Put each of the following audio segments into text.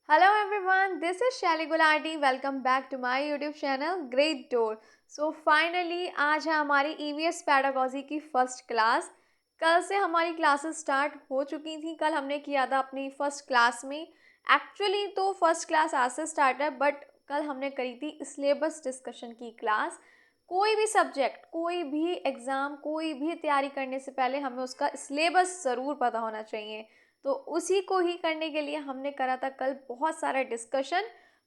Hello everyone, this is Shelly Gulati. Welcome back to my YouTube channel Great Door. So finally आज है हमारी EVS Pedagogy की first class. कल से हमारी क्लासेस स्टार्ट हो चुकी थी। कल हमने किया था अपनी फर्स्ट क्लास में। एक्चुअली तो फर्स्ट क्लास आज से स्टार्ट है, बट कल हमने करी थी सिलेबस डिस्कशन की क्लास। कोई भी सब्जेक्ट, कोई भी एग्ज़ाम, कोई भी तैयारी करने से पहले हमें उसका सिलेबस ज़रूर पता होना चाहिए। तो उसी को ही करने के लिए हमने करा था कल बहुत सारा डिस्कशन।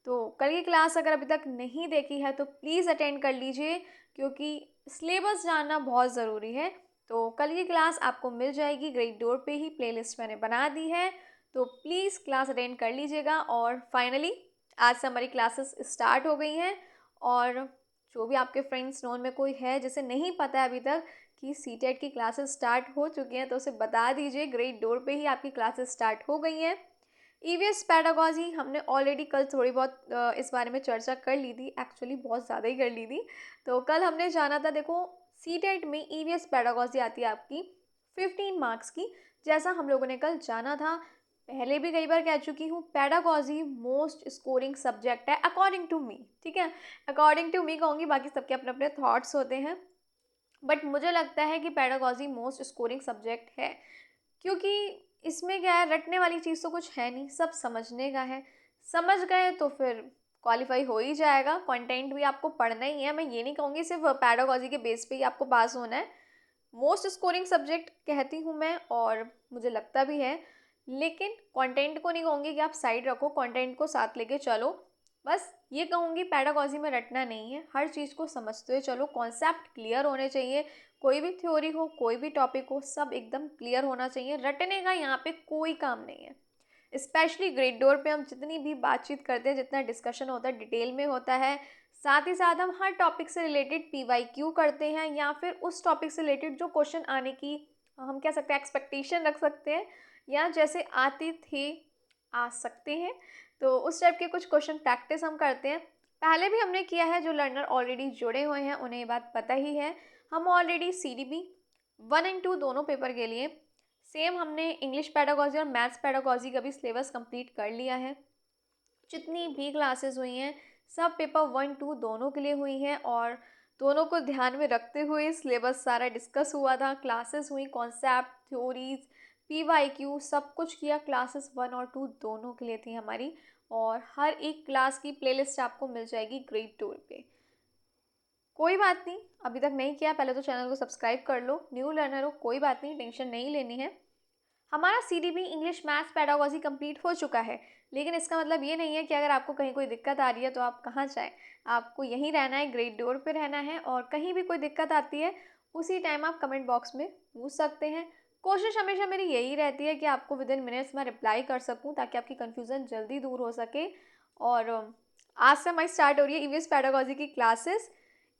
तो कल की क्लास अगर अभी तक नहीं देखी है तो प्लीज़ अटेंड कर लीजिए, क्योंकि सिलेबस जानना बहुत ज़रूरी है। तो कल की क्लास आपको मिल जाएगी ग्रेट डोर पे ही, प्लेलिस्ट मैंने बना दी है, तो प्लीज़ क्लास अटेंड कर लीजिएगा। और फाइनली आज से हमारी क्लासेस स्टार्ट हो गई हैं। और जो भी आपके फ्रेंड्स नोन में कोई है जिसे नहीं पता है अभी तक कि सीटेट की क्लासेस स्टार्ट हो चुकी हैं, तो उसे बता दीजिए ग्रेट डोर पे ही आपकी क्लासेस स्टार्ट हो गई हैं। ईवीएस पेडागॉजी हमने ऑलरेडी कल थोड़ी बहुत इस बारे में चर्चा कर ली थी, एक्चुअली बहुत ज़्यादा ही कर ली थी। तो कल हमने जाना था, देखो सीटेट में ईवीएस पेडागॉजी आती है आपकी 15 मार्क्स की। जैसा हम लोगों ने कल जाना था, पहले भी कई बार कह चुकी हूँ, पेडागॉजी मोस्ट स्कोरिंग सब्जेक्ट है अकॉर्डिंग टू मी। ठीक है, अकॉर्डिंग टू मी कहूँगी, बाकी सबके अपने अपने थॉट्स होते हैं, बट मुझे लगता है कि पेडागॉजी मोस्ट स्कोरिंग सब्जेक्ट है। क्योंकि इसमें क्या है, रटने वाली चीज़ तो कुछ है नहीं, सब समझने का है। समझ गए तो फिर क्वालिफाई हो ही जाएगा। कंटेंट भी आपको पढ़ना ही है, मैं ये नहीं कहूँगी सिर्फ पेडागॉजी के बेस पे ही आपको पास होना है। मोस्ट स्कोरिंग सब्जेक्ट कहती हूँ मैं, और मुझे लगता भी है। लेकिन कंटेंट को नहीं कहूँगी कि आप साइड रखो, कंटेंट को साथ लेके चलो। बस ये कहूँगी पेडागॉजी में रटना नहीं है, हर चीज़ को समझते हुए चलो, कॉन्सेप्ट क्लियर होने चाहिए। कोई भी थ्योरी हो, कोई भी टॉपिक हो, सब एकदम क्लियर होना चाहिए। रटने का यहाँ पे कोई काम नहीं है। स्पेशली ग्रेड डोर पे हम जितनी भी बातचीत करते हैं, जितना डिस्कशन होता है, डिटेल में होता है। साथ ही साथ हम हर टॉपिक से रिलेटेड PYQ करते हैं, या फिर उस टॉपिक से रिलेटेड जो क्वेश्चन आने की हम कह सकते हैं एक्सपेक्टेशन रख सकते हैं, या जैसे आते थे आ सकते हैं, तो उस टाइप के कुछ क्वेश्चन प्रैक्टिस हम करते हैं। पहले भी हमने किया है, जो लर्नर ऑलरेडी जुड़े हुए हैं उन्हें ये बात पता ही है। हम ऑलरेडी CDB 1 एंड 2 दोनों पेपर के लिए सेम हमने इंग्लिश पेडागॉजी और मैथ्स पेडागॉजी का भी सिलेबस कंप्लीट कर लिया है। जितनी भी क्लासेस हुई हैं सब पेपर 1 2 दोनों के लिए हुई हैं, और दोनों को ध्यान में रखते हुए सिलेबस सारा डिस्कस हुआ था। क्लासेस हुई, कॉन्सेप्ट, थ्योरीज, PYQ सब कुछ किया। क्लासेस 1 और 2 दोनों के लिए थी हमारी, और हर एक क्लास की प्लेलिस्ट आपको मिल जाएगी ग्रेट टूर पे। कोई बात नहीं, अभी तक नहीं किया पहले तो चैनल को सब्सक्राइब कर लो। न्यू लर्नर हो कोई बात नहीं, टेंशन नहीं लेनी है। हमारा CDB English maths pedagogy complete हो चुका है, लेकिन इसका मतलब ये नहीं है कि अगर आपको कहीं कोई दिक्कत आ रही है तो आप कहाँ जाएं। आपको यहीं रहना है, ग्रेट डोर पे रहना है, और कहीं भी कोई दिक्कत आती है उसी टाइम आप कमेंट बॉक्स में पूछ सकते हैं। कोशिश हमेशा मेरी यही रहती है कि आपको विदिन मिनट्स में रिप्लाई कर सकूं, ताकि आपकी कन्फ्यूज़न जल्दी दूर हो सके। और आज से हमारी स्टार्ट हो रही है EVS पेडागॉजी की क्लासेस।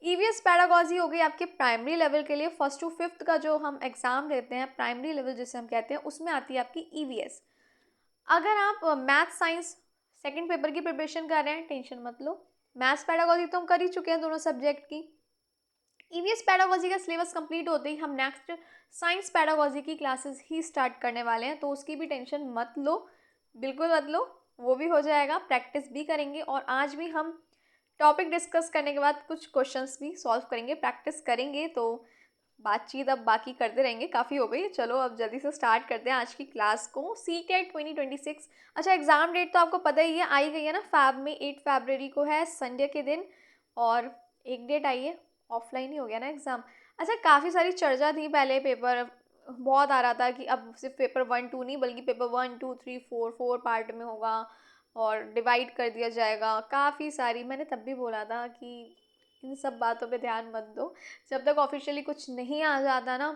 EVS पेडागॉजी हो गई आपके प्राइमरी लेवल के लिए। फर्स्ट टू फिफ्थ का जो हम एग्ज़ाम देते हैं, प्राइमरी लेवल जिसे हम कहते हैं, उसमें आती है आपकी EVS। अगर आप मैथ साइंस सेकंड पेपर की प्रिपरेशन कर रहे हैं, टेंशन मत लो, मैथ्स पेडागॉजी तो हम कर ही चुके हैं दोनों सब्जेक्ट की। EVS पेडागॉजी का सिलेबस कंप्लीट होते ही हम नेक्स्ट साइंस पेडागॉजी की क्लासेस ही स्टार्ट करने वाले हैं, तो उसकी भी टेंशन मत लो, बिल्कुल मत लो। वो भी हो जाएगा, प्रैक्टिस भी करेंगे, और आज भी हम टॉपिक डिस्कस करने के बाद कुछ क्वेश्चंस भी सॉल्व करेंगे, प्रैक्टिस करेंगे। तो बातचीत अब बाकी करते रहेंगे, काफ़ी हो गई, चलो अब जल्दी से स्टार्ट करते हैं आज की क्लास को। CTET 2026। अच्छा, एग्ज़ाम डेट तो आपको पता ही है, आई गई है ना, फैब में 8 फरवरी को है, संडे के दिन। और एक डेट आई है, ऑफलाइन ही हो गया ना एग्ज़ाम। अच्छा, काफ़ी सारी चर्चा थी पहले, पेपर बहुत आ रहा था कि अब सिर्फ पेपर 1 2 नहीं, बल्कि पेपर 1 2 3 4 4 पार्ट में होगा और डिवाइड कर दिया जाएगा। काफ़ी सारी, मैंने तब भी बोला था कि इन सब बातों पे ध्यान मत दो, जब तक ऑफिशियली कुछ नहीं आ जाता ना,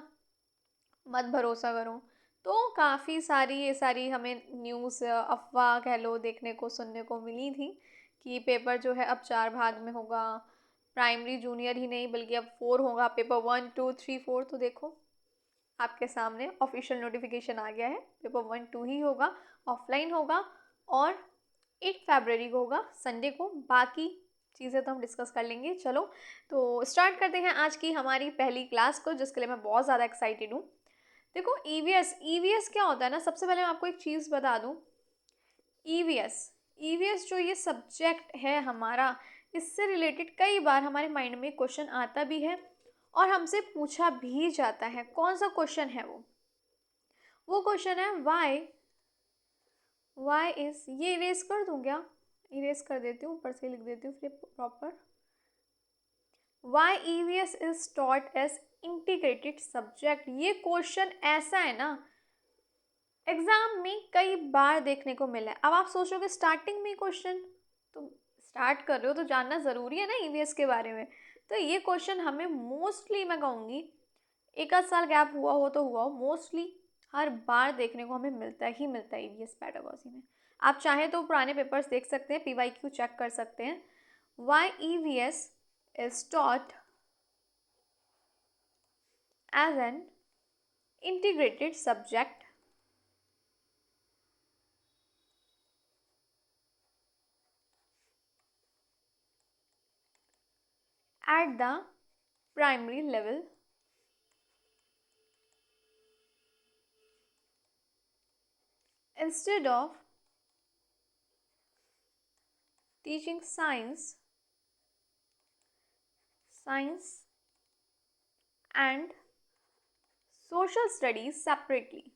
मत भरोसा करो। तो काफ़ी सारी ये सारी हमें न्यूज़, अफवाह कह लो, देखने को सुनने को मिली थी कि पेपर जो है अब 4 भाग में होगा। प्राइमरी जूनियर ही नहीं, बल्कि अब 4 होगा, पेपर 1 2 3 4। तो देखो, आपके सामने ऑफिशियल नोटिफिकेशन आ गया है, पेपर 1 2 ही होगा, ऑफलाइन होगा, और 8 फरवरी को होगा, संडे को। बाकी चीज़ें तो हम डिस्कस कर लेंगे। चलो, तो स्टार्ट करते हैं आज की हमारी पहली क्लास को, जिसके लिए मैं बहुत ज़्यादा एक्साइटेड हूँ। देखो, EVS क्या होता है ना, सबसे पहले मैं आपको एक चीज़ बता दूँ। EVS ईवीएस जो ये सब्जेक्ट है हमारा, इससे रिलेटेड कई बार हमारे माइंड में क्वेश्चन आता भी है और हमसे पूछा भी जाता है। कौन सा क्वेश्चन है वो क्वेश्चन है वाई इज, ये इरेज कर दूं क्या? इरेज कर देती हूँ, ऊपर से लिख देती हूँ फिर proper. Why EVS is taught as integrated subject, ये क्वेश्चन ऐसा है ना, एग्जाम में कई बार देखने को मिला है। अब आप सोचोगे स्टार्टिंग में क्वेश्चन, तो स्टार्ट कर रहे हो तो जानना ज़रूरी है ना ईवीएस के बारे में। तो ये क्वेश्चन हमें मोस्टली, मैं कहूँगी एक आध साल गैप हुआ हो तो हुआ हो, मोस्टली हर बार देखने को हमें मिलता ही मिलता है ईवीएस पेडागोजी में। आप चाहें तो पुराने पेपर्स देख सकते हैं, पीवाईक्यू चेक कर सकते हैं। Why EVS is taught as an integrated subject at the primary level instead of teaching science and social studies separately.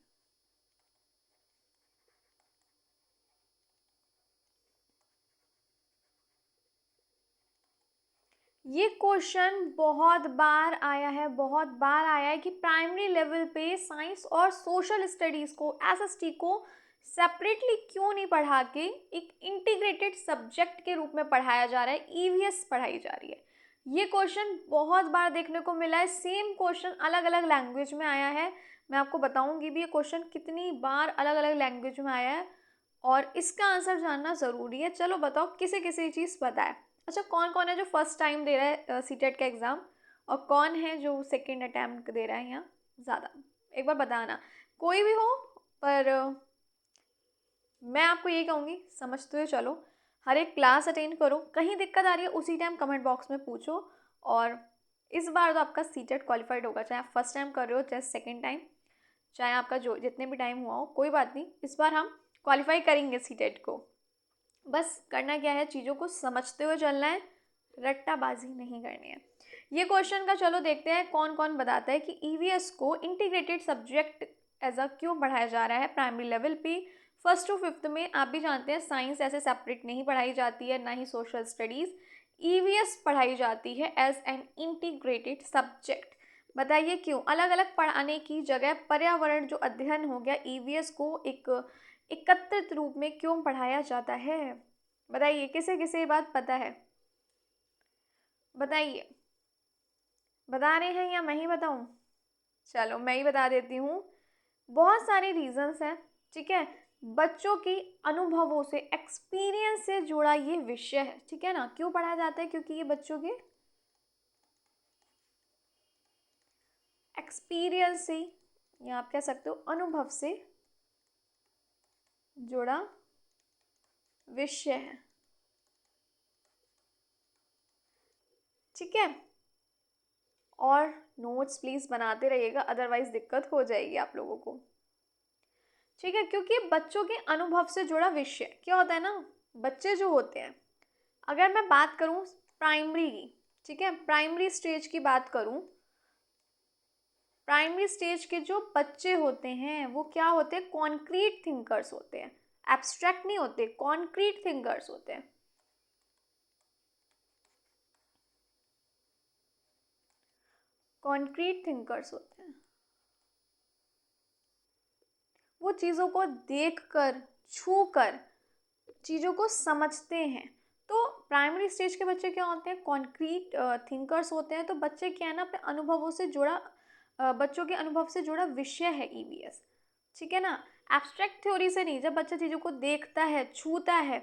ये क्वेश्चन बहुत बार आया है कि प्राइमरी लेवल पे साइंस और सोशल स्टडीज़ को, एसएसटी को सेपरेटली क्यों नहीं पढ़ा के एक इंटीग्रेटेड सब्जेक्ट के रूप में पढ़ाया जा रहा है, ईवीएस पढ़ाई जा रही है। ये क्वेश्चन बहुत बार देखने को मिला है। सेम क्वेश्चन अलग अलग लैंग्वेज में आया है। मैं आपको बताऊंगी भी ये क्वेश्चन कितनी बार अलग अलग लैंग्वेज में आया है और इसका आंसर जानना ज़रूरी है। चलो बताओ किसे किसे चीज़ पता है। अच्छा, कौन कौन है जो फर्स्ट टाइम दे रहा है सीटेट का एग्ज़ाम, और कौन है जो सेकेंड अटैम्प्ट दे रहा है यहाँ ज़्यादा, एक बार बताना। कोई भी हो, पर मैं आपको ये कहूँगी समझते हुए चलो, हर एक क्लास अटेंड करो। कहीं दिक्कत आ रही है उसी टाइम कमेंट बॉक्स में पूछो। और इस बार तो आपका सीटेट क्वालिफाइड होगा, चाहे आप फर्स्ट टाइम कर रहे हो चाहे सेकेंड टाइम, चाहे आपका जो जितने भी टाइम हुआ हो, कोई बात नहीं, इस बार हम क्वालिफाई करेंगे सीटेट को। बस करना क्या है, चीज़ों को समझते हुए चलना है, रट्टाबाजी नहीं करनी है। ये क्वेश्चन का चलो देखते हैं कौन कौन बताता है कि ईवीएस को इंटीग्रेटेड सब्जेक्ट एज अ क्यों पढ़ाया जा रहा है प्राइमरी लेवल पे। फर्स्ट टू फिफ्थ में आप भी जानते हैं साइंस ऐसे सेपरेट नहीं पढ़ाई जाती है, ना ही सोशल स्टडीज़। ईवीएस पढ़ाई जाती है एज एन इंटीग्रेटेड सब्जेक्ट। बताइए क्यों? अलग अलग पढ़ाने की जगह पर्यावरण जो अध्ययन हो गया, ईवीएस को एक एकत्रित रूप में क्यों पढ़ाया जाता है? बताइए किसे किसे ये बात पता है, बताइए। बता रहे हैं या मैं ही बताऊं? चलो मैं ही बता देती हूँ। बहुत सारे रीजंस हैं, ठीक है। बच्चों की अनुभवों से, एक्सपीरियंस से जुड़ा ये विषय है, ठीक है ना। क्यों पढ़ाया जाता है? क्योंकि ये बच्चों के एक्सपीरियंस से, या आप कह सकते हो अनुभव से जुड़ा विषय है, ठीक है। और नोट्स प्लीज़ बनाते रहिएगा, अदरवाइज दिक्कत हो जाएगी आप लोगों को, ठीक है। क्योंकि बच्चों के अनुभव से जुड़ा विषय क्या होता है ना, बच्चे जो होते हैं, अगर मैं बात करूं प्राइमरी की, ठीक है, प्राइमरी स्टेज की बात करूं, प्राइमरी स्टेज के जो बच्चे होते हैं वो क्या होते हैं? कॉन्क्रीट थिंकर्स होते हैं, एब्स्ट्रैक्ट नहीं होते, कॉन्क्रीट थिंकर्स होते हैं। कॉन्क्रीट थिंकर्स होते हैं, वो चीज़ों को देखकर, छूकर चीज़ों को समझते हैं। तो प्राइमरी स्टेज के बच्चे क्या होते हैं? कॉन्क्रीट थिंकर्स होते हैं। तो बच्चे क्या है ना, अपने अनुभवों से जुड़ा बच्चों के अनुभव से जुड़ा विषय है ईवीएस, ठीक है ना। एब्स्ट्रैक्ट थ्योरी से नहीं, जब बच्चा चीज़ों को देखता है, छूता है,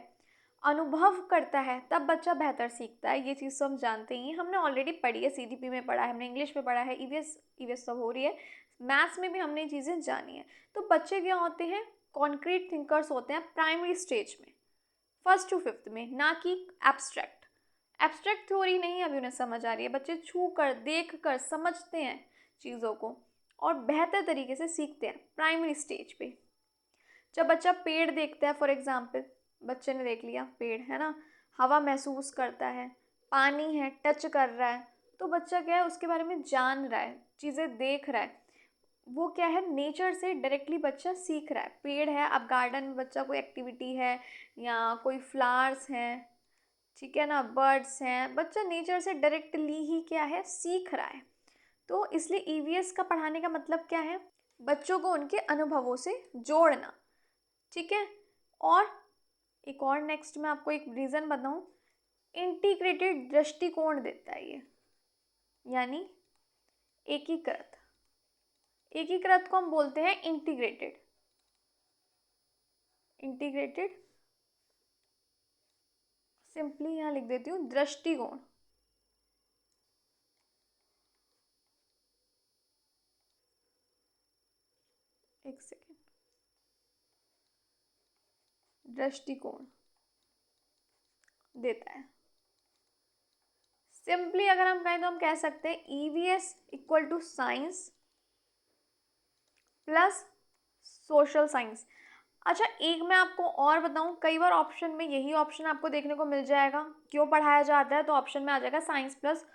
अनुभव करता है, तब बच्चा बेहतर सीखता है। ये चीज़ तो हम जानते ही हैं, हमने ऑलरेडी पढ़ी है, सीडीपी में पढ़ा है, हमने इंग्लिश में पढ़ा है, ईवीएस सब हो रही है, मैथ्स में भी हमने ये चीज़ें जानी है। तो बच्चे क्या होते हैं? कॉन्क्रीट थिंकर्स होते हैं प्राइमरी स्टेज में, फर्स्ट टू फिफ्थ में, ना कि एब्स्ट्रैक्ट। एब्स्ट्रैक्ट थ्योरी नहीं अभी उन्हें समझ आ रही है, बच्चे छू कर, देख कर समझते हैं चीज़ों को और बेहतर तरीके से सीखते हैं प्राइमरी स्टेज पे। जब बच्चा पेड़ देखता है, फॉर एग्जाम्पल बच्चे ने देख लिया पेड़ है ना, हवा महसूस करता है, पानी है टच कर रहा है, तो बच्चा क्या है उसके बारे में जान रहा है, चीज़ें देख रहा है, वो क्या है नेचर से डायरेक्टली बच्चा सीख रहा है। पेड़ है, अब गार्डन में बच्चा कोई एक्टिविटी है या कोई फ्लावर्स हैं, ठीक है ना, बर्ड्स हैं, बच्चा नेचर से डायरेक्टली ही क्या है सीख रहा है। तो इसलिए ईवीएस का पढ़ाने का मतलब क्या है, बच्चों को उनके अनुभवों से जोड़ना, ठीक है। और एक और नेक्स्ट मैं आपको एक रीज़न बताऊं, इंटीग्रेटेड दृष्टिकोण देता है ये, यानी एकीकृत, एकीकृत को हम बोलते हैं इंटीग्रेटेड, इंटीग्रेटेड सिंपली यहाँ लिख देती हूँ दृष्टिकोण। एक सेकेंड, दृष्टिकोण देता है। सिंपली अगर हम कहें तो हम कह सकते हैं EVS equal to science plus social science. अच्छा एक मैं आपको और बताऊं, कई बार ऑप्शन में यही ऑप्शन आपको देखने को मिल जाएगा, क्यों पढ़ाया जाता है, तो ऑप्शन में आ जाएगा science plus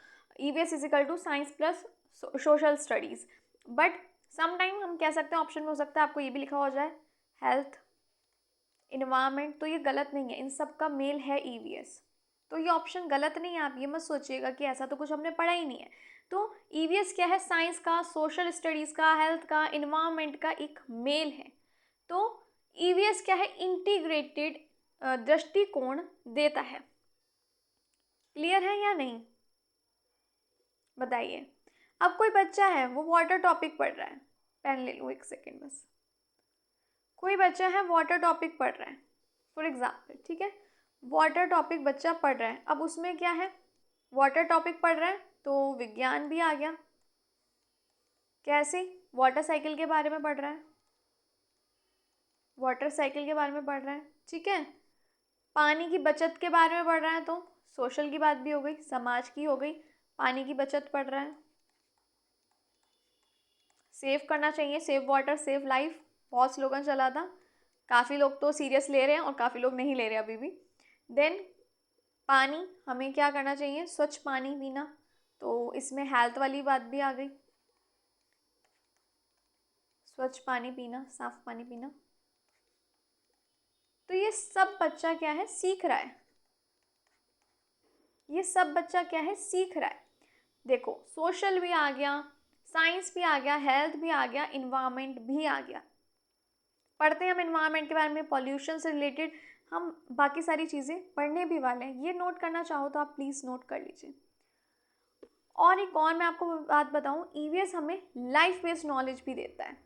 EVS is equal to science plus social studies. But sometime हम कह सकते हैं ऑप्शन में हो सकता है आपको ये भी लिखा हो जाए हेल्थ इन्वायरमेंट, तो ये गलत नहीं है, इन सब का मेल है ईवीएस, तो ये ऑप्शन गलत नहीं है। आप ये मत सोचिएगा कि ऐसा तो कुछ हमने पढ़ा ही नहीं है। तो ईवीएस क्या है, साइंस का, सोशल स्टडीज़ का, हेल्थ का, इन्वायरमेंट का एक मेल है। तो ईवीएस क्या है, इंटीग्रेटेड दृष्टिकोण देता है। क्लियर है या नहीं बताइए। अब कोई बच्चा है वो वाटर टॉपिक पढ़ रहा है, पेन ले लो एक सेकेंड बस, कोई बच्चा है वाटर टॉपिक पढ़ रहा है फॉर एग्जाम्पल, ठीक है, वाटर टॉपिक बच्चा पढ़ रहा है, अब उसमें क्या है वाटर टॉपिक पढ़ रहा है तो विज्ञान भी आ गया, कैसे, वाटर साइकिल के बारे में पढ़ रहा है, वाटर साइकिल के बारे में पढ़ रहा है, ठीक है, पानी की बचत के बारे में पढ़ रहा है तो सोशल की बात भी हो गई, समाज की हो गई, पानी की बचत पढ़ रहा है, सेव करना चाहिए, सेव वाटर सेव लाइफ, बहुत स्लोगन चला था, काफ़ी लोग तो सीरियस ले रहे हैं और काफ़ी लोग नहीं ले रहे अभी भी। देन पानी, हमें क्या करना चाहिए, स्वच्छ पानी पीना, तो इसमें हेल्थ वाली बात भी आ गई, स्वच्छ पानी पीना, साफ पानी पीना। तो ये सब बच्चा क्या है सीख रहा है, ये सब बच्चा क्या है सीख रहा है। देखो सोशल भी आ गया, साइंस भी आ गया, हेल्थ भी आ गया, इन्वायरमेंट भी आ गया। पढ़ते हैं हम इन्वायरमेंट के बारे में, पॉल्यूशन से रिलेटेड हम बाकी सारी चीज़ें पढ़ने भी वाले हैं, ये नोट करना चाहो तो आप प्लीज़ नोट कर लीजिए। और एक और मैं आपको बात बताऊं, ईवीएस हमें लाइफ बेस्ड नॉलेज भी देता है,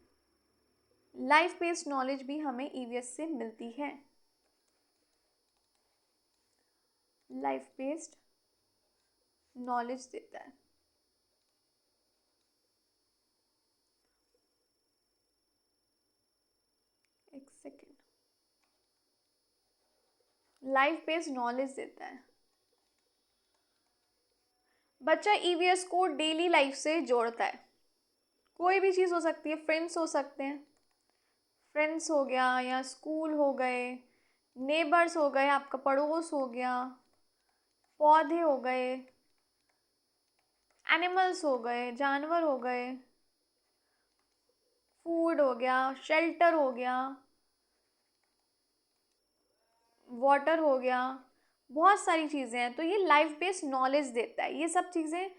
लाइफ बेस्ड नॉलेज भी हमें ईवीएस से मिलती है, लाइफ बेस्ड नॉलेज देता है। एक सेकेंड, लाइफ बेस्ड नॉलेज देता है। बच्चा ईवीएस को डेली लाइफ से जोड़ता है, कोई भी चीज़ हो सकती है, फ्रेंड्स हो सकते हैं, फ्रेंड्स हो गया या स्कूल हो गए, नेबर्स हो गए, आपका पड़ोस हो गया, पौधे हो गए, एनिमल्स हो गए, जानवर हो गए, फूड हो गया, शेल्टर हो गया, वाटर हो गया, बहुत सारी चीज़ें हैं। तो ये लाइफ बेस्ड नॉलेज देता है, ये सब चीज़ें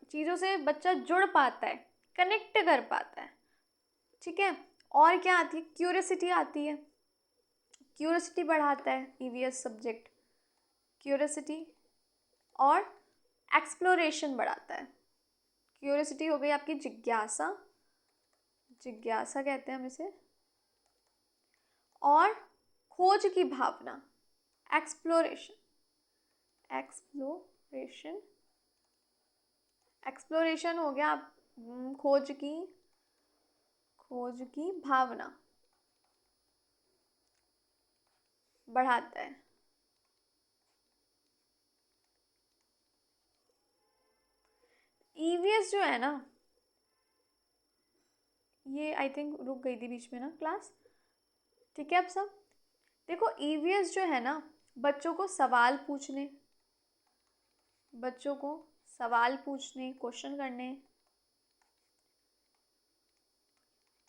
चीज़ों से बच्चा जुड़ पाता है, कनेक्ट कर पाता है, ठीक है। और क्या आती है, क्यूरियोसिटी आती है, क्यूरियोसिटी बढ़ाता है ईवीएस सब्जेक्ट, क्यूरियोसिटी और एक्सप्लोरेशन बढ़ाता है। क्यूरियोसिटी हो गई आपकी जिज्ञासा, जिज्ञासा कहते हैं हम इसे, और खोज की भावना, एक्सप्लोरेशन, एक्सप्लोरेशन, एक्सप्लोरेशन हो गया आप, खोज की भावना बढ़ाता है। ईवीएस जो है ना, ये आई थिंक रुक गई थी बीच में ना क्लास, ठीक है अब सब, देखो ईवीएस जो है ना, बच्चों को सवाल पूछने, क्वेश्चन करने,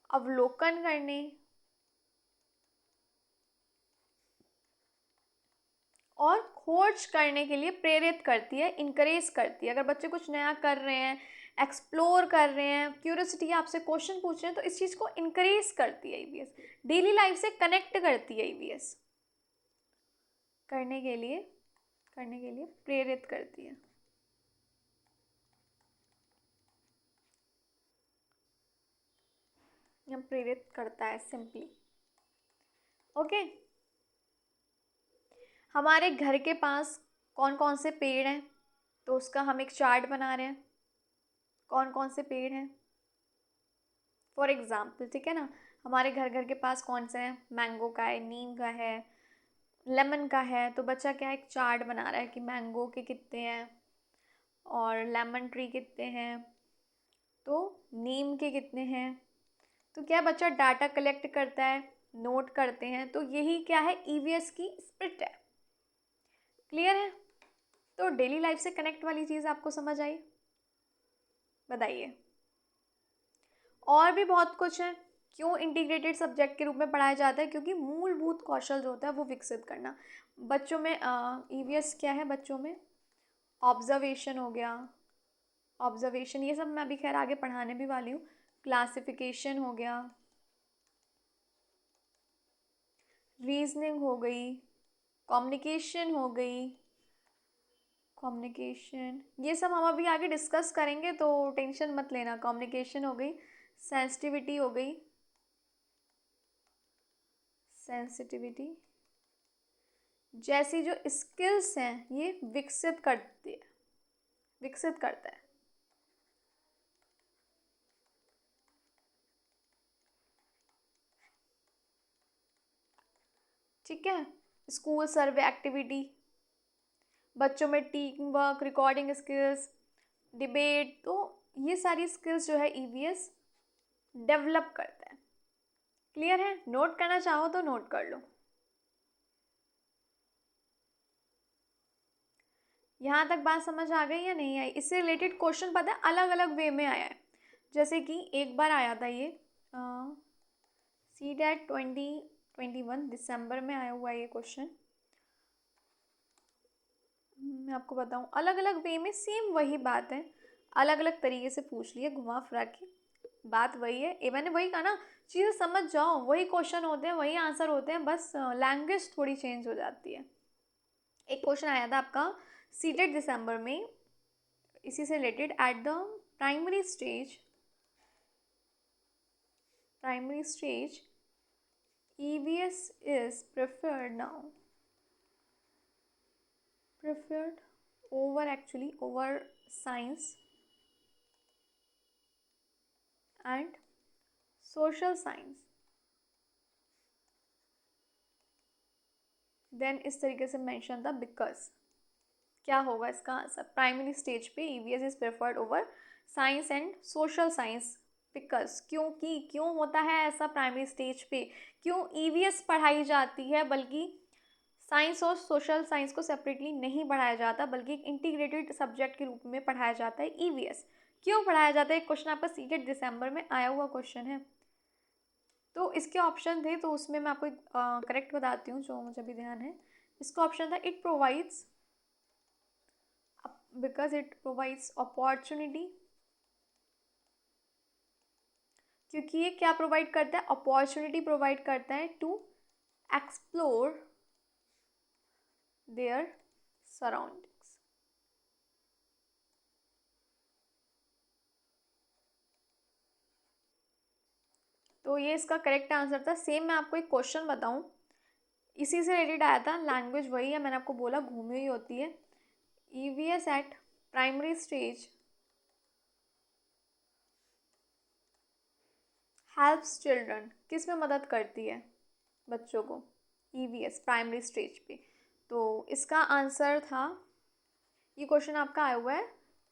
अवलोकन करने और खोज करने के लिए प्रेरित करती है, इनकरेज करती है। अगर बच्चे कुछ नया कर रहे हैं, एक्सप्लोर कर रहे हैं, क्यूरियोसिटी आपसे क्वेश्चन पूछ रहे हैं, तो इस चीज़ को इनकरेज करती है ईवीएस। डेली लाइफ से कनेक्ट करती है ईवीएस, करने के लिए प्रेरित करती है। या प्रेरित करता है सिंपली। ओके, हमारे घर के पास कौन कौन से पेड़ हैं, तो उसका हम एक चार्ट बना रहे हैं, कौन कौन से पेड़ हैं फॉर एग्जाम्पल, ठीक है ना। हमारे घर के पास कौन से हैं, मैंगो का है, नीम का है, लेमन का है। तो बच्चा क्या एक चार्ट बना रहा है कि मैंगो के कितने हैं और लेमन ट्री कितने हैं, तो नीम के कितने हैं। तो क्या बच्चा डाटा कलेक्ट करता है, नोट करते हैं। तो यही क्या है, ईवीएस की स्पिरिट है। क्लियर है? तो डेली लाइफ से कनेक्ट वाली चीज़ आपको समझ आई? बताइए। और भी बहुत कुछ है। क्यों इंटीग्रेटेड सब्जेक्ट के रूप में पढ़ाया जाता है? क्योंकि मूलभूत कौशल जो होता है वो विकसित करना। बच्चों में ईवीएस क्या है, बच्चों में ऑब्जर्वेशन हो गया, ऑब्जर्वेशन ये सब मैं अभी खैर आगे पढ़ाने भी वाली हूँ। क्लासिफिकेशन हो गया, रीजनिंग हो गई, कम्युनिकेशन हो गई, कम्युनिकेशन ये सब हम अभी आगे डिस्कस करेंगे, तो टेंशन मत लेना। कम्युनिकेशन हो गई, सेंसिटिविटी हो गई, सेंसिटिविटी जैसी जो स्किल्स हैं ये विकसित करती है, विकसित करता है। ठीक है। स्कूल सर्वे एक्टिविटी, बच्चों में team work, recording skills, debate, तो ये सारी स्किल्स जो है ईवीएस डेवलप करता है। क्लियर है? नोट करना चाहो तो नोट कर लो। यहाँ तक बात समझ आ गई या नहीं आई? इससे रिलेटेड क्वेश्चन पता है अलग अलग वे में आया है। जैसे कि एक बार आया था ये CTET 2021 दिसंबर में आया हुआ ये क्वेश्चन। मैं आपको बताऊं, अलग अलग वे में सेम वही बात है, अलग अलग तरीके से पूछ लिया, घुमा फिरा के बात वही है। मैंने वही कहा ना, चीज़ें समझ जाओ, वही क्वेश्चन होते हैं, वही आंसर होते हैं, बस लैंग्वेज थोड़ी चेंज हो जाती है। एक क्वेश्चन आया था आपका सीटेट दिसंबर में, इसी से related, at the primary stage EVS is preferred over science and social science। Then इस तरीके से मेंशन था बिकॉज। क्या होगा इसका आंसर? प्राइमरी स्टेज पे EVS is preferred over science and social science because. क्योंकि क्यों होता है ऐसा प्राइमरी स्टेज पे? क्यों EVS पढ़ाई जाती है, बल्कि साइंस और सोशल साइंस को सेपरेटली नहीं पढ़ाया जाता, बल्कि एक इंटीग्रेटेड सब्जेक्ट के रूप में पढ़ाया जाता है EVS? क्यों पढ़ाया जाता है? क्वेश्चन आपका सीटेट दिसंबर में आया हुआ क्वेश्चन है। तो इसके ऑप्शन थे, तो उसमें मैं आपको करेक्ट बताती हूँ जो मुझे अभी ध्यान है। इसका ऑप्शन था it provides, because it provides opportunity. क्योंकि ये क्या प्रोवाइड करता है? अपॉर्चुनिटी प्रोवाइड करता है टू एक्सप्लोर देयर सराउंडिंग्स। तो ये इसका करेक्ट आंसर था। सेम मैं आपको एक क्वेश्चन बताऊं, इसी से रिलेटेड आया था, लैंग्वेज वही है, मैंने आपको बोला घूमी हुई होती है। EVS eight primary stage helps children, किस में मदद करती है बच्चों को? EVS प्राइमरी स्टेज पे। तो इसका आंसर था, ये क्वेश्चन आपका आया हुआ है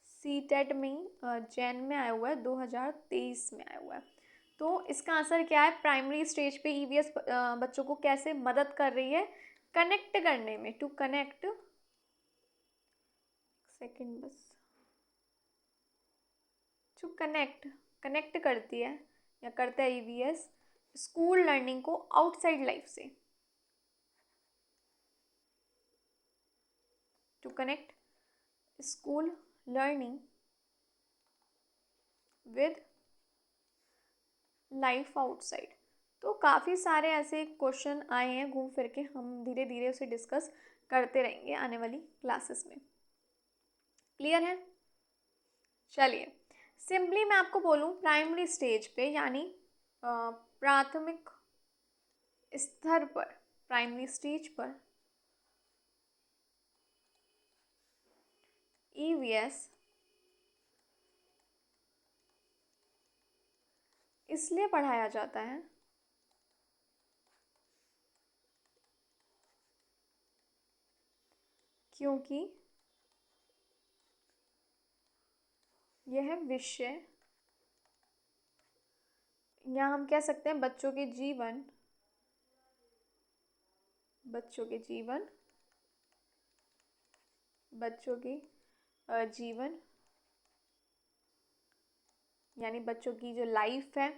सीटेट में, जैन में आया हुआ है, 2023 में आया हुआ है। तो इसका आंसर क्या है? प्राइमरी स्टेज पे ईवीएस बच्चों को कैसे मदद कर रही है कनेक्ट करने में, टू कनेक्ट, सेकंड बस, टू कनेक्ट, कनेक्ट करती है या करता है ईवीएस स्कूल लर्निंग को आउटसाइड लाइफ से, to connect school learning with life outside. तो काफ़ी सारे ऐसे क्वेश्चन आए हैं घूम फिर के, हम धीरे धीरे उसे डिस्कस करते रहेंगे आने वाली क्लासेस में। क्लियर है? चलिए, सिंपली मैं आपको बोलूँ, प्राइमरी स्टेज पे यानी प्राथमिक स्तर पर, प्राइमरी स्टेज पर ईवीएस इसलिए पढ़ाया जाता है क्योंकि यह विषय, या हम कह सकते हैं बच्चों के जीवन, बच्चों के जीवन, बच्चों की जीवन यानी बच्चों की जो लाइफ है,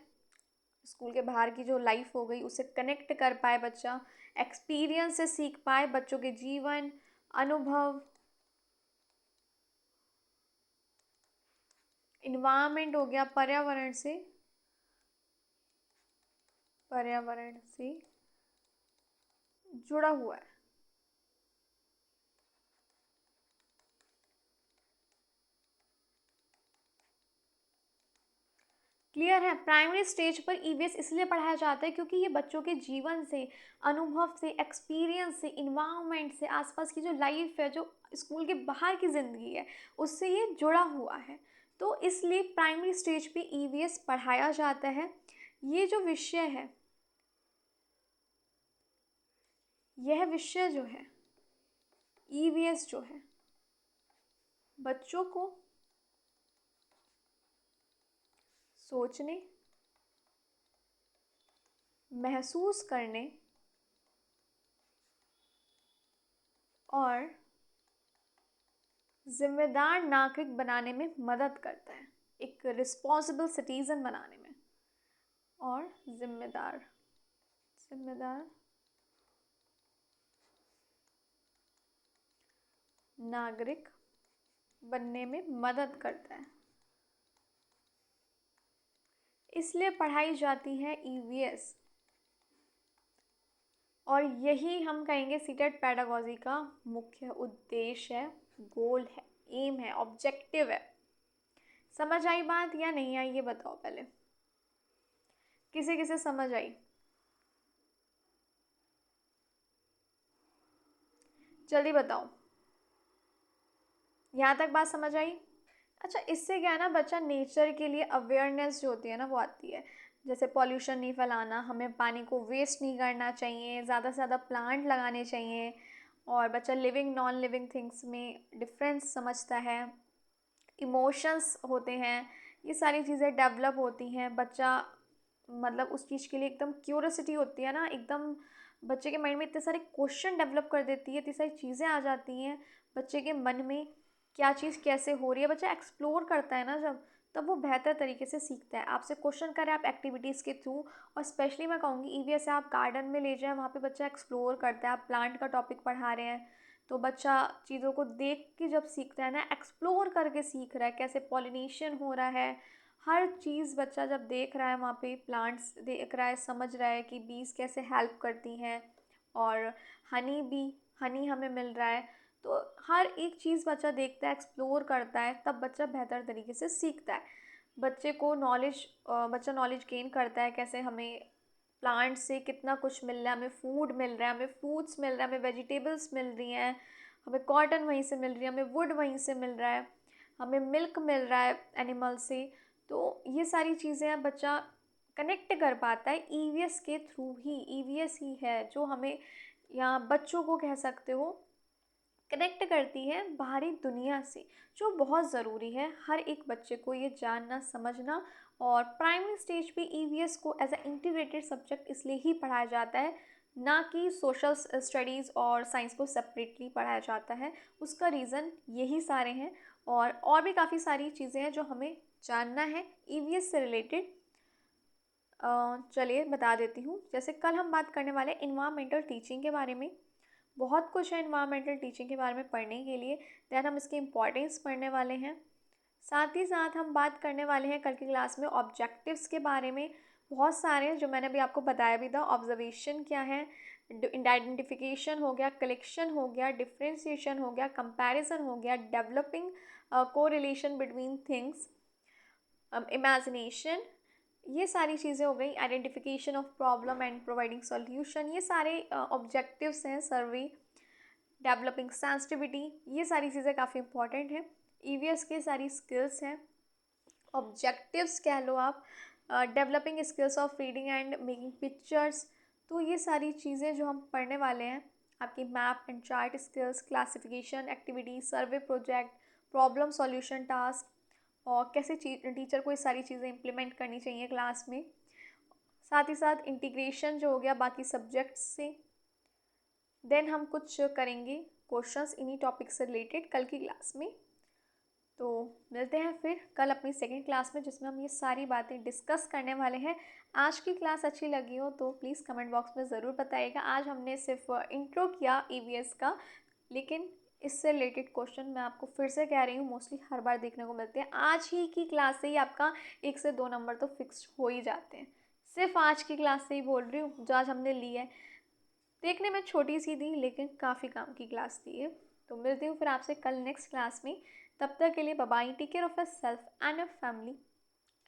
स्कूल के बाहर की जो लाइफ हो गई, उसे कनेक्ट कर पाए बच्चा, एक्सपीरियंस से सीख पाए, बच्चों के जीवन, अनुभव, इन्वायरमेंट हो गया, पर्यावरण से, पर्यावरण से जुड़ा हुआ है। क्लियर है? प्राइमरी स्टेज पर ईवीएस इसलिए पढ़ाया जाता है क्योंकि ये बच्चों के जीवन से, अनुभव से, एक्सपीरियंस से, इन्वायरमेंट से, आसपास की जो लाइफ है, जो स्कूल के बाहर की ज़िंदगी है, उससे ये जुड़ा हुआ है। तो इसलिए प्राइमरी स्टेज पे ईवीएस पढ़ाया जाता है। ये जो विषय है, यह विषय जो है, ईवीएस जो है, बच्चों को सोचने, महसूस करने और जिम्मेदार नागरिक बनाने में मदद करता है, एक रिस्पॉन्सिबल सिटीजन बनाने में, और जिम्मेदार, जिम्मेदार नागरिक बनने में मदद करता है। इसलिए पढ़ाई जाती है ईवीएस, और यही हम कहेंगे सीटेट पेडागोजी का मुख्य उद्देश्य है, गोल है, एम है, ऑब्जेक्टिव है। समझ आई बात या नहीं आई, ये बताओ पहले, किसे किसे समझ आई? जल्दी बताओ, यहाँ तक बात समझ आई? अच्छा, इससे क्या है ना, बच्चा नेचर के लिए अवेयरनेस जो होती है ना, वो आती है। जैसे पॉल्यूशन नहीं फैलाना, हमें पानी को वेस्ट नहीं करना चाहिए, ज़्यादा से ज़्यादा प्लांट लगाने चाहिए, और बच्चा लिविंग नॉन लिविंग थिंग्स में डिफरेंस समझता है, इमोशंस होते हैं, ये सारी चीज़ें डेवलप होती हैं। बच्चा मतलब उस चीज़ के लिए एकदम क्यूरियोसिटी होती है ना, एकदम बच्चे के माइंड में इतने सारे क्वेश्चन डेवलप कर देती है, इतनी सारी चीज़ें आ जाती हैं बच्चे के मन में, क्या चीज़ कैसे हो रही है। बच्चा एक्सप्लोर करता है ना जब, तब वो बेहतर तरीके से सीखता है। आपसे क्वेश्चन करें आप एक्टिविटीज़ के थ्रू, और स्पेशली मैं कहूँगी ईवीएस से आप गार्डन में ले जाएं, वहाँ पे बच्चा एक्सप्लोर करता है। आप प्लांट का टॉपिक पढ़ा रहे हैं तो बच्चा चीज़ों को देख के जब सीखता है ना, एक्सप्लोर करके सीख रहा है, कैसे पॉलिनेशन हो रहा है, हर चीज़ बच्चा जब देख रहा है, वहाँ पे प्लांट्स देख रहा है, समझ रहा है कि बीज कैसे हेल्प करती हैं, और हनी भी, हनी हमें मिल रहा है। तो हर एक चीज़ बच्चा देखता है, एक्सप्लोर करता है, तब बच्चा बेहतर तरीके से सीखता है। बच्चे को नॉलेज, बच्चा नॉलेज गेन करता है, कैसे हमें प्लांट से कितना कुछ मिल रहा है, हमें फूड मिल रहा है, हमें फ्रूट्स मिल रहा है, हमें वेजिटेबल्स मिल रही हैं, हमें कॉटन वहीं से मिल रही है, हमें वुड वहीं से मिल रहा है, हमें मिल्क मिल रहा है एनिमल से। तो ये सारी चीज़ें बच्चा कनेक्ट कर पाता है ईवीएस के थ्रू ही। ईवीएस ही है जो हमें, या बच्चों को कह सकते हो, कनेक्ट करती है बाहरी दुनिया से, जो बहुत ज़रूरी है हर एक बच्चे को ये जानना, समझना और प्राइमरी स्टेज पे ईवीएस को एज अ इंटीग्रेटेड सब्जेक्ट इसलिए ही पढ़ाया जाता है, ना कि सोशल स्टडीज़ और साइंस को सेपरेटली पढ़ाया जाता है। उसका रीज़न यही सारे हैं, और भी काफ़ी सारी चीज़ें हैं जो हमें जानना है ईवीएस से रिलेटेड। चलिए बता देती हूँ। जैसे कल हम बात करने वाले इन्वायरमेंटल टीचिंग के बारे में। बहुत कुछ है इन्वायरमेंटल टीचिंग के बारे में पढ़ने के लिए। दैन हम इसकी इम्पोर्टेंस पढ़ने वाले हैं। साथ ही साथ हम बात करने वाले हैं कल की क्लास में ऑब्जेक्टिव्स के बारे में। बहुत सारे जो मैंने अभी आपको बताया भी था। ऑब्जर्वेशन क्या है, आइडेंटिफिकेशन हो गया, कलेक्शन हो गया, डिफ्रेंसिएशन हो गया, कंपैरिजन हो गया, developing correlation between things, imagination, ये सारी चीज़ें हो गई। Identification of problem and providing solution, ये सारे ऑब्जेक्टिव्स हैं। सर्वे, डेवलपिंग सेंसिटिविटी, ये सारी चीज़ें काफ़ी इंपॉर्टेंट हैं। ईवीएस के सारी स्किल्स हैं। ऑब्जेक्टिव्स कह लो आप, developing skills of reading and making pictures. तो ये सारी चीज़ें जो हम पढ़ने वाले हैं, आपकी map and chart skills, classification activity, survey project, problem solution task, और कैसे टीचर को ये सारी चीज़ें इम्प्लीमेंट करनी चाहिए क्लास में। साथ ही साथ इंटीग्रेशन जो हो गया बाकी सब्जेक्ट्स से। देन हम कुछ करेंगे क्वेश्चंस इन्हीं टॉपिक से रिलेटेड कल की क्लास में। तो मिलते हैं फिर कल अपनी सेकंड क्लास में, जिसमें हम ये सारी बातें डिस्कस करने वाले हैं। आज की क्लास अच्छी लगी हो तो प्लीज़ कमेंट बॉक्स में ज़रूर बताइएगा। आज हमने सिर्फ इंट्रो किया ईवीएस का, लेकिन इससे रिलेटेड क्वेश्चन मैं आपको फिर से कह रही हूँ मोस्टली हर बार देखने को मिलते हैं। आज ही की क्लास से ही आपका 1 से 2 नंबर तो फिक्स हो ही जाते हैं। सिर्फ आज की क्लास से ही बोल रही हूँ जो आज हमने ली है। देखने में छोटी सी थी लेकिन काफ़ी काम की क्लास थी ये। तो मिलती हूँ फिर आपसे कल नेक्स्ट क्लास में। तब तक के लिए bye bye, take care of yourself and your family.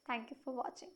Thank you for watching.